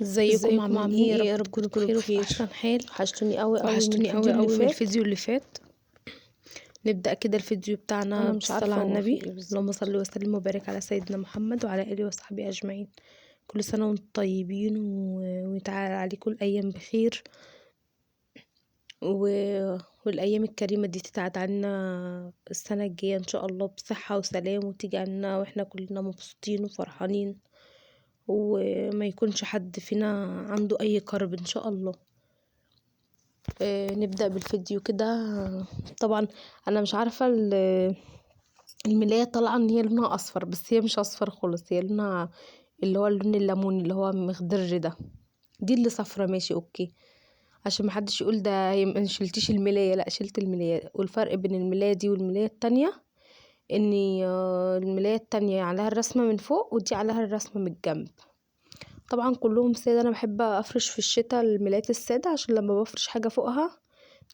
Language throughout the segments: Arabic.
ازيكم عاملين ايه؟ يا رب تكونوا بخير وفي احسن حال. وحشتوني قوي من الفيديو اللي فات. نبدأ كده الفيديو بتاعنا بالصلاة على النبي. اللهم صل وسلم وبارك على سيدنا محمد وعلى آله وصحبه أجمعين. كل سنة وانتم طيبين وتعالى عليكم الأيام بخير والأيام الكريمة دي تتعاد عنا السنة الجاية إن شاء الله بصحة وسلام، وتيجي عنا واحنا كلنا مبسوطين وفرحانين، وما يكونش حد فينا عنده أي كرب إن شاء الله. نبدأ بالفيديو كده. طبعا أنا مش عارفة الملاية طالعة إن هي لونها أصفر، بس هي مش أصفر خالص، هي لونها اللي هو اللون الليموني اللي هو مخضر ده. دي اللي صفرة ماشي أوكي، عشان محدش يقول ده هي ما شلتيش الملاية. لا، شلت الملاية. والفرق بين الملاية دي والملاية التانية ان الملاية التانية عليها الرسمة من فوق ودي عليها الرسمة من الجنب. طبعا كلهم سادة. انا بحب افرش في الشتاء الملايات السادة عشان لما بفرش حاجة فوقها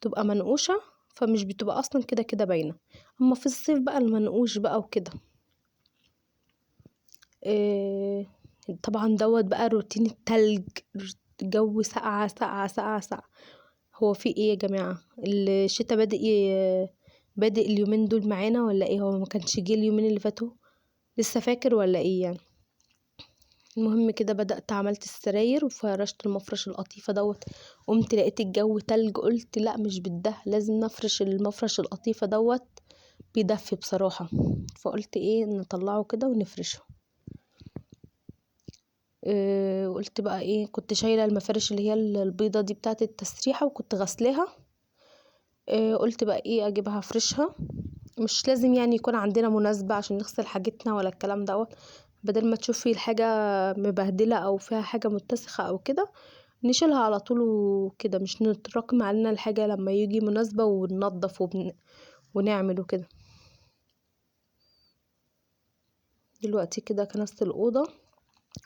تبقى منقوشة، فمش بتبقى اصلا كده كده باينة. اما في الصيف بقى المنقوش بقى وكده. طبعا دوت بقى روتين التلج. جو ساقعة ساقعة ساقعة ساقعة. هو في ايه يا جماعة؟ الشتاء بادئ اليومين دول معانا ولا ايه؟ هو ما كانش جه اليومين اللي فاتوا؟ لسه فاكر ولا ايه يعني؟ المهم كده بدأت عملت السراير وفرشت المفرش القطيفة دوت. قمت لقيت الجو تلج، قلت لا مش بده، لازم نفرش المفرش القطيفة دوت بيدفي بصراحة. فقلت ايه نطلعه كده ونفرشه. قلت بقى ايه، كنت شايلة المفارش اللي هي البيضة دي بتاعت التسريحة وكنت غسلاها. قلت بقى ايه اجيبها افرشها. مش لازم يعني يكون عندنا مناسبة عشان نغسل حاجتنا ولا الكلام دوت. بدل ما تشوفي الحاجة مبهدلة او فيها حاجة متسخة او كده، نشيلها على طول وكده، مش نتراكم علينا الحاجة لما يجي مناسبة وننظف ونعمل وكده. دلوقتي كده كنست الأوضة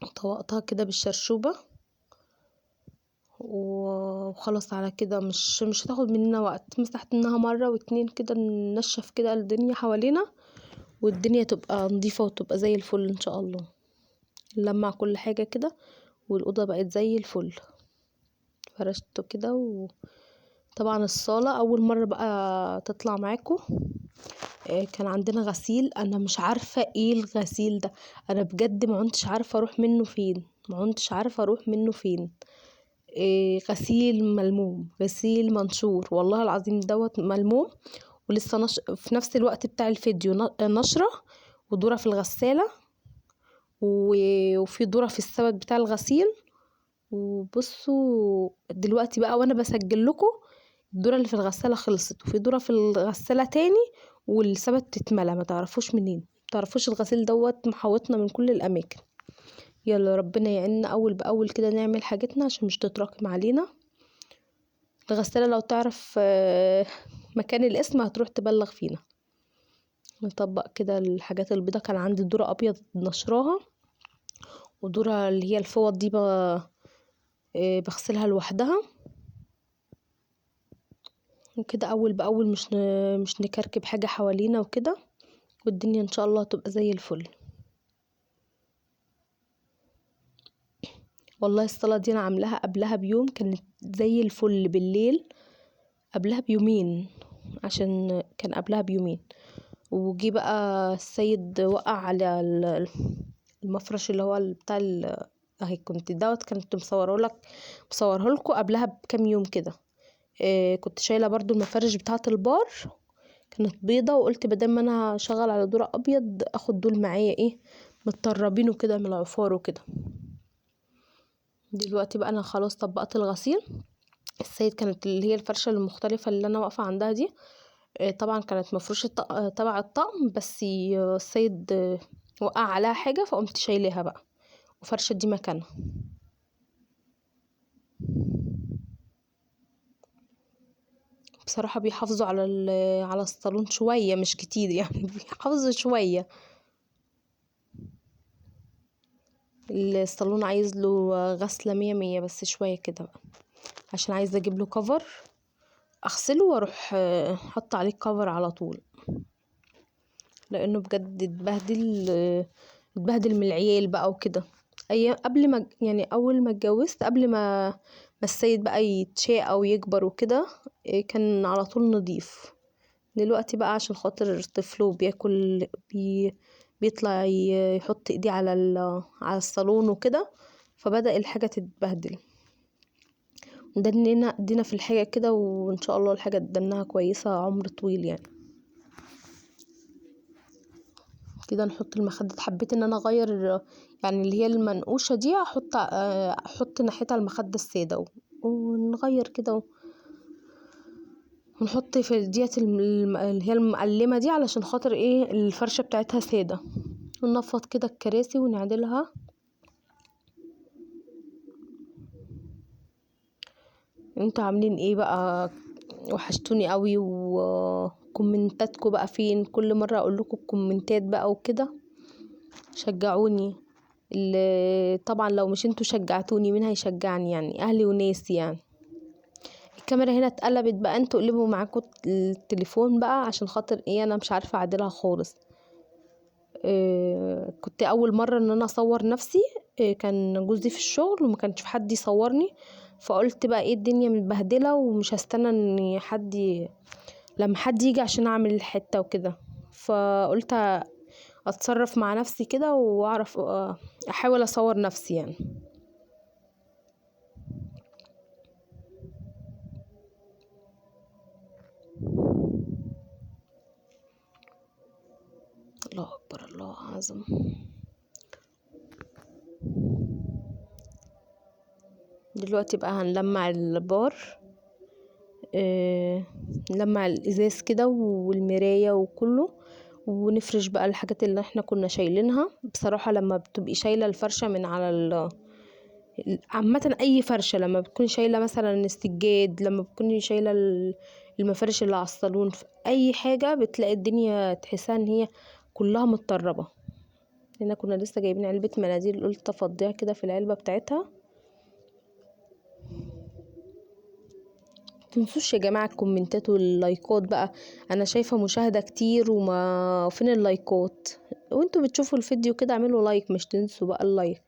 وطوقتها كده بالشرشوبة وخلاص على كده. مش هتاخد مننا وقت. مسحتناها مرة واتنين كده، ننشف كده الدنيا حوالينا والدنيا تبقى نظيفة وتبقى زي الفل ان شاء الله. نلمع كل حاجة كده والأوضة بقت زي الفل. فرشته كده. وطبعا الصالة أول مرة بقى تطلع معاكم. كان عندنا غسيل، أنا مش عارفة ايه الغسيل ده. أنا بجد ما كنتش عارفة أروح منه فين، غسيل ملموم، غسيل منشور، والله العظيم دوت ملموم. ولسه في نفس الوقت بتاع الفيديو نشرة ودورة في الغسالة وفي ذرة في السبت بتاع الغسيل. وبصوا دلوقتي بقى وانا بسجل لكم الذرة اللي في الغسالة خلصت، وفي ذرة في الغسالة تاني والسبت تتملى. ما تعرفوش منين، ما تعرفوش الغسيل دوت محوطنا من كل الاماكن. يلا ربنا يعيننا اول باول كده نعمل حاجتنا عشان مش تتراكم علينا. الغسالة لو تعرف مكان الاسم هتروح تبلغ فينا. نطبق كده الحاجات البيضة. كان عندي ذرة ابيض نشراها، وذرة اللي هي الفوط دي بغسلها لوحدها. وكده اول باول مش نكركب حاجة حوالينا وكده، والدنيا ان شاء الله تبقى زي الفل. والله الصلاة دي انا عاملاها قبلها بيوم، كانت زي الفل بالليل. قبلها بيومين، عشان كان قبلها بيومين. وجي بقى السيد وقع على المفرش اللي هو بتاع اهي. كنت دوت كنت مصوره لكم قبلها بكام يوم كده. كنت شايله برضو المفارش بتاعه البار، كانت بيضه، وقلت بدل ما انا هشغل على دور ابيض اخد دول معايا ايه متطربين وكده من العفار وكده. دلوقتي بقى انا خلاص طبقت الغسيل. السيد كانت اللي هي الفرشه المختلفه اللي انا واقفه عندها دي، طبعا كانت مفروشة تبع الطقم، بس السيد وقع عليها حاجة فقمت شايلها بقى وفرشة دي مكانها. بصراحة بيحافظوا على الصالون شوية، مش كتير يعني بيحافظوا شوية. الصالون عايز له غسلة 100 بس شوية كده بقى، عشان عايزة اجيب له كفر اغسله واروح حط عليه كفر على طول، لانه بجد اتبهدل من العيال بقى وكده. ايام قبل ما يعني اول ما اتجوزت، قبل ما السيد بقى يتشاء او يكبر وكده، كان على طول نضيف. دلوقتي بقى عشان خاطر طفل وبياكل بيطلع يحط ايديه على على الصالون وكده، فبدأ الحاجة تتبهدل. دنينا ادينا في الحاجة كده، وان شاء الله الحاجة تدنها كويسة عمر طويل يعني. كده نحط المخدة. حبيت ان انا اغير يعني اللي هي المنقوشة دي، احط ناحيتها المخدة السادة، ونغير كده، ونحط في ديت اللي هي المقلمة دي، علشان خاطر ايه الفرشة بتاعتها سادة، وننفض كده الكراسي ونعدلها. انتوا عاملين ايه بقى؟ وحشتوني قوي، وكومنتاتكم بقى فين؟ كل مرة اقول لكم الكومنتات بقى وكده، شجعوني. طبعا لو مش انتوا شجعتوني مين هيشجعني؟ يعني اهلي وناسي يعني. الكاميرا هنا اتقلبت بقى، انتوا قلبوا معاكم التليفون بقى، عشان خاطر ايه انا مش عارفة اعدلها خالص. كنت اول مرة ان انا اصور نفسي. كان جوزي في الشغل وما كانش في حد يصورني، فقلت بقى ايه الدنيا متبهدلة، ومش هستنى ان لما حد يجي عشان اعمل الحتة وكده. فقلت اتصرف مع نفسي كده، واعرف احاول اصور نفسي يعني. الله اكبر، الله اعظم. دلوقتي بقى هنلمع البار، نلمع الازاز كده والمراية وكله، ونفرش بقى الحاجات اللي احنا كنا شايلينها. بصراحة لما بتبقي شايلة الفرشة من على عامة اي فرشة، لما بتكوني شايلة مثلا السجاد، لما بتكوني شايلة المفارش اللي على الصالون، في اي حاجة بتلاقي الدنيا تحسها ان هي كلها متطربة. هنا كنا لسه جايبين علبة مناديل، قلت افضيها كده في العلبة بتاعتها. متنسوش يا جماعة الكومنتات واللايكات بقى، انا شايفة مشاهدة كتير وما فين اللايكات؟ وانتوا بتشوفوا الفيديو كده اعملوا لايك، مش تنسوا بقى اللايك.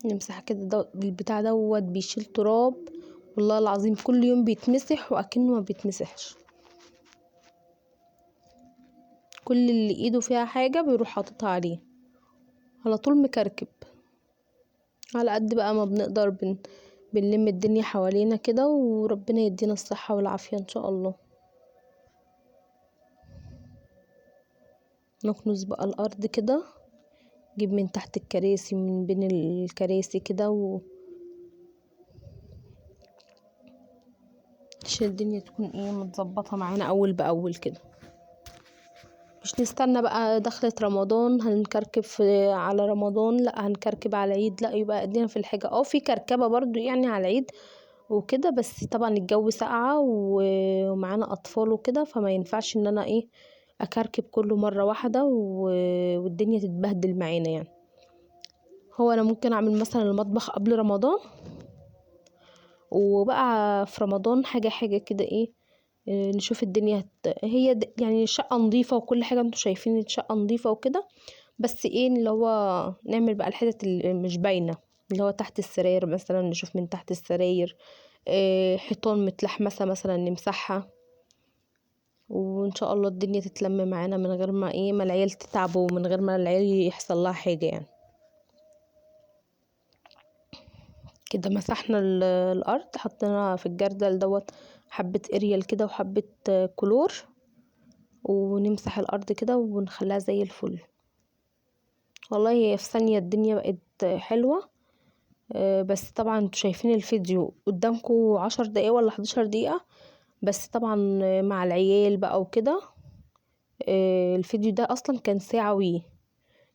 نمسح كده، البتاع دوت بيشيل تراب، والله العظيم كل يوم بيتمسح واكنه ما بيتمسحش. كل اللي ايده فيها حاجة بيروح حاططها عليه، على طول مكركب. على قد بقى ما بنقدر بنلم الدنيا حوالينا كده، وربنا يدينا الصحة والعافية ان شاء الله. نكنس بقى الارض كده، نجيب من تحت الكراسي، من بين الكراسي كده، عشان الدنيا تكون ايه متظبطة معانا اول باول كده. مش نستنى بقى دخلة رمضان هنكركب على رمضان، لا هنكركب على العيد، لا يبقى ادينا في الحاجة. في كركبة برضو يعني على العيد وكده، بس طبعا الجو ساقعة ومعانا اطفال وكده، فما ينفعش ان انا ايه اكركب كله مرة واحدة والدنيا تتبهدل معانا يعني. هو انا ممكن اعمل مثلا المطبخ قبل رمضان، وبقى في رمضان حاجة حاجة كده ايه، نشوف الدنيا هي يعني الشقة نظيفة وكل حاجة، انتوا شايفين الشقة نظيفة وكده، بس ايه اللي هو نعمل بقى الحتت اللي مش باينة، اللي هو تحت السراير مثلا نشوف من تحت السراير، حيطان متلحمسة مثلا نمسحها، وان شاء الله الدنيا تتلم معانا من غير ما ايه ما العيال تتعب، ومن غير ما العيال يحصل لها حاجة يعني. كده مسحنا الارض، حطينا في الجردل دوت حبة اريال كده وحبة كلور، ونمسح الارض كده ونخليها زي الفل. والله هي في ثانية الدنيا بقت حلوة. بس طبعا انتوا شايفين الفيديو قدامكم 10 دقايق ولا 11 دقيقة، بس طبعا مع العيال بقى وكده، الفيديو ده اصلا كان ساعة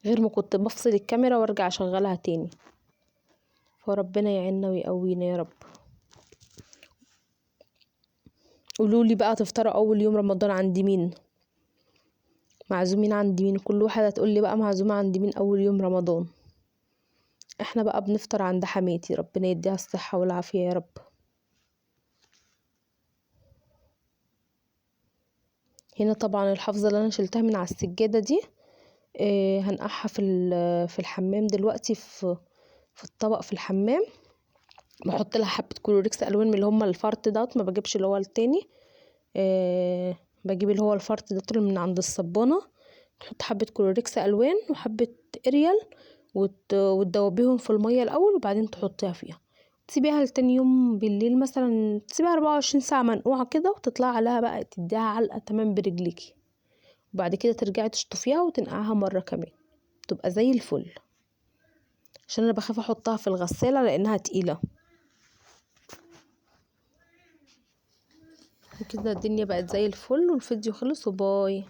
غير ما كنت بفصل الكاميرا وارجع اشغلها تاني. فربنا يعيننا ويقوينا يا رب. قولولي بقى تفطروا اول يوم رمضان عند مين؟ معزومين عند مين؟ كل واحدة هتقولي بقى معزومة عند مين اول يوم رمضان. احنا بقى بنفطر عند حماتي، ربنا يديها الصحة والعافية يا رب. هنا طبعا الحافظة اللي انا شلتها من على السجادة دي هنقعها في الحمام دلوقتي في الطبق في الحمام. بحط لها حبة كلوريكس الوان من اللي هما الفرط دوت، ما بجيبش اللي هو التاني، بجيب اللي هو الفرط ده من عند الصبانة. تحط حبة كلوريكس الوان وحبة اريال وتدوبيهم في المية الاول وبعدين تحطيها فيها، تسيبيها لتاني يوم بالليل مثلا، تسيبيها 24 ساعة منقوعة كده، وتطلع عليها بقى تديها علقة تمام برجليكي، وبعد كده ترجعي تشطفيها وتنقعها مرة كمان، تبقى زي الفل. عشان انا بخاف احطها في الغسالة لانها تقيلة. وكده الدنيا بقت زي الفل، والفيديو خلص وباي.